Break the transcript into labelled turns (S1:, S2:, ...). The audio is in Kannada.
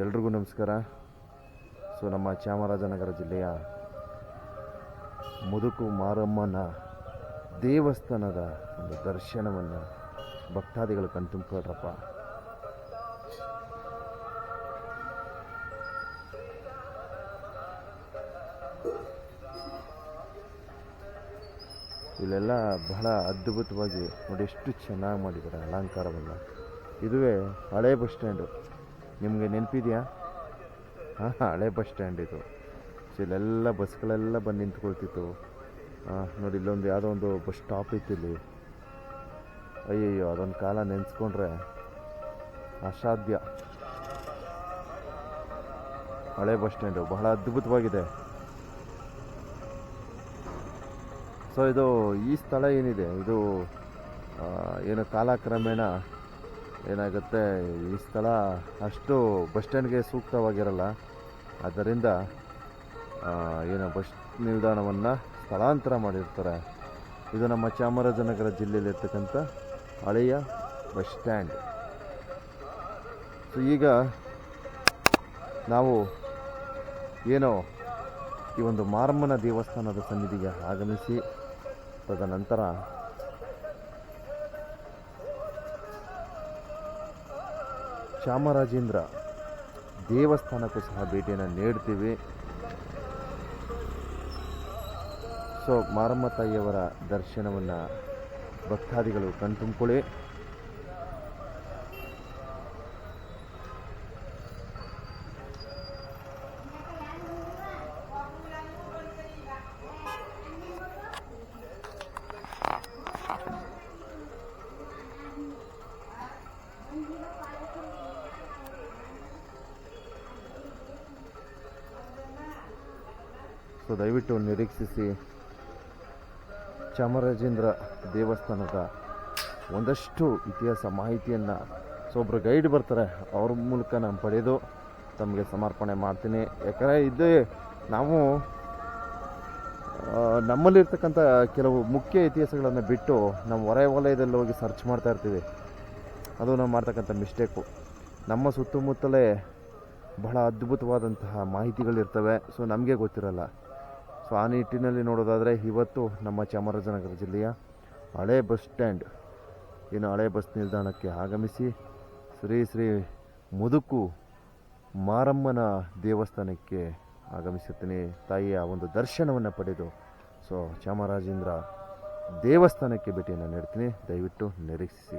S1: ಎಲ್ರಿಗೂ ನಮಸ್ಕಾರ. ಸೊ ನಮ್ಮ ಚಾಮರಾಜನಗರ ಜಿಲ್ಲೆಯ ಮುದುಕು ಮಾರಮ್ಮನ ದೇವಸ್ಥಾನದ ಒಂದು ದರ್ಶನವನ್ನು ಭಕ್ತಾದಿಗಳು ಕಣ್ತುಂಬಿಕೊಳ್ರಪ್ಪ. ಇಲ್ಲೆಲ್ಲ ಬಹಳ ಅದ್ಭುತವಾಗಿ ನೋಡಿ, ಎಷ್ಟು ಚೆನ್ನಾಗಿ ಮಾಡಿದ್ದಾರೆ ಅಲಂಕಾರವನ್ನು. ಇದುವೇ ಹಳೆ ಬಸ್ ಸ್ಟ್ಯಾಂಡು, ನಿಮಗೆ ನೆನಪಿದೆಯಾ? ಹಾಂ, ಹಳೆ ಬಸ್ ಸ್ಟ್ಯಾಂಡ್ ಇದು. ಸೊ ಇಲ್ಲೆಲ್ಲ ಬಸ್ಗಳೆಲ್ಲ ಬಂದು ನಿಂತ್ಕೊಳ್ತಿತ್ತು. ನೋಡಿ, ಇಲ್ಲೊಂದು ಯಾವುದೋ ಒಂದು ಬಸ್ ಸ್ಟಾಪ್ ಇತ್ತು ಇಲ್ಲಿ. ಅಯ್ಯಯ್ಯೋ, ಅದೊಂದು ಕಾಲ ನೆನೆಸ್ಕೊಂಡ್ರೆ ಅಸಾಧ್ಯ. ಹಳೆ ಬಸ್ ಸ್ಟ್ಯಾಂಡು ಬಹಳ ಅದ್ಭುತವಾಗಿದೆ. ಸೊ ಇದು ಈ ಸ್ಥಳ ಏನಿದೆ, ಇದು ಏನು ಕಾಲಕ್ರಮೇಣ ಏನಾಗುತ್ತೆ, ಈ ಸ್ಥಳ ಅಷ್ಟು ಬಸ್ ಸ್ಟ್ಯಾಂಡ್ಗೆ ಸೂಕ್ತವಾಗಿರಲ್ಲ. ಆದ್ದರಿಂದ ಏನು ಬಸ್ ನಿಲ್ದಾಣವನ್ನು ಸ್ಥಳಾಂತರ ಮಾಡಿರ್ತಾರೆ. ಇದು ನಮ್ಮ ಚಾಮರಾಜನಗರ ಜಿಲ್ಲೆಯಲ್ಲಿರ್ತಕ್ಕಂಥ ಹಳೆಯ ಬಸ್ ಸ್ಟ್ಯಾಂಡ್. ಸೊ ಈಗ ನಾವು ಏನೋ ಈ ಒಂದು ಮಾರಮ್ಮನ ದೇವಸ್ಥಾನದ ಸನ್ನಿಧಿಗೆ ಆಗಮಿಸಿ, ತದನಂತರ ಚಾಮರಾಜೇಂದ್ರ ದೇವಸ್ಥಾನಕ್ಕೂ ಸಹ ಭೇಟಿಯನ್ನು ನೀಡ್ತೀವಿ. ಸೊ ಮಾರಮ್ಮ ತಾಯಿಯವರ ದರ್ಶನವನ್ನು ಭಕ್ತಾದಿಗಳು ಕಣ್ತುಂಬಿಕೊಳ್ಳಿ. ಸೊ ದಯವಿಟ್ಟು ನಿರೀಕ್ಷಿಸಿ. ಚಾಮರಾಜೇಂದ್ರ ದೇವಸ್ಥಾನದ ಒಂದಷ್ಟು ಇತಿಹಾಸ ಮಾಹಿತಿಯನ್ನು ಒಬ್ಬರು ಗೈಡ್ ಬರ್ತಾರೆ, ಅವ್ರ ಮೂಲಕ ನಾನು ಪಡೆದು ತಮಗೆ ಸಮರ್ಪಣೆ ಮಾಡ್ತೀನಿ. ಯಾಕಂದರೆ ಇದೇ ನಾವು ನಮ್ಮಲ್ಲಿರ್ತಕ್ಕಂಥ ಕೆಲವು ಮುಖ್ಯ ಇತಿಹಾಸಗಳನ್ನು ಬಿಟ್ಟು ನಮ್ಮ ಹೊರ ವಲಯದಲ್ಲಿ ಹೋಗಿ ಸರ್ಚ್ ಮಾಡ್ತಾ ಇರ್ತೀವಿ. ಅದು ನಾವು ಮಾಡ್ತಕ್ಕಂಥ ಮಿಸ್ಟೇಕು. ನಮ್ಮ ಸುತ್ತಮುತ್ತಲೇ ಬಹಳ ಅದ್ಭುತವಾದಂತಹ ಮಾಹಿತಿಗಳಿರ್ತವೆ. ಸೊ ನಮಗೆ ಗೊತ್ತಿರಲ್ಲ. ಸೊ ಆ ನಿಟ್ಟಿನಲ್ಲಿ ನೋಡೋದಾದರೆ, ಇವತ್ತು ನಮ್ಮ ಚಾಮರಾಜನಗರ ಜಿಲ್ಲೆಯ ಹಳೆ ಬಸ್ ಸ್ಟ್ಯಾಂಡ್, ಏನು ಹಳೆ ಬಸ್ ನಿಲ್ದಾಣಕ್ಕೆ ಆಗಮಿಸಿ ಶ್ರೀ ಮುದುಕು ಮಾರಮ್ಮನ ದೇವಸ್ಥಾನಕ್ಕೆ ಆಗಮಿಸುತ್ತೀನಿ. ತಾಯಿಯ ಒಂದು ದರ್ಶನವನ್ನು ಪಡೆದು ಸೊ ಚಾಮರಾಜೇಂದ್ರ ದೇವಸ್ಥಾನಕ್ಕೆ ಭೇಟಿಯನ್ನು ನೀಡ್ತೀನಿ. ದಯವಿಟ್ಟು ನಿರೀಕ್ಷಿಸಿ.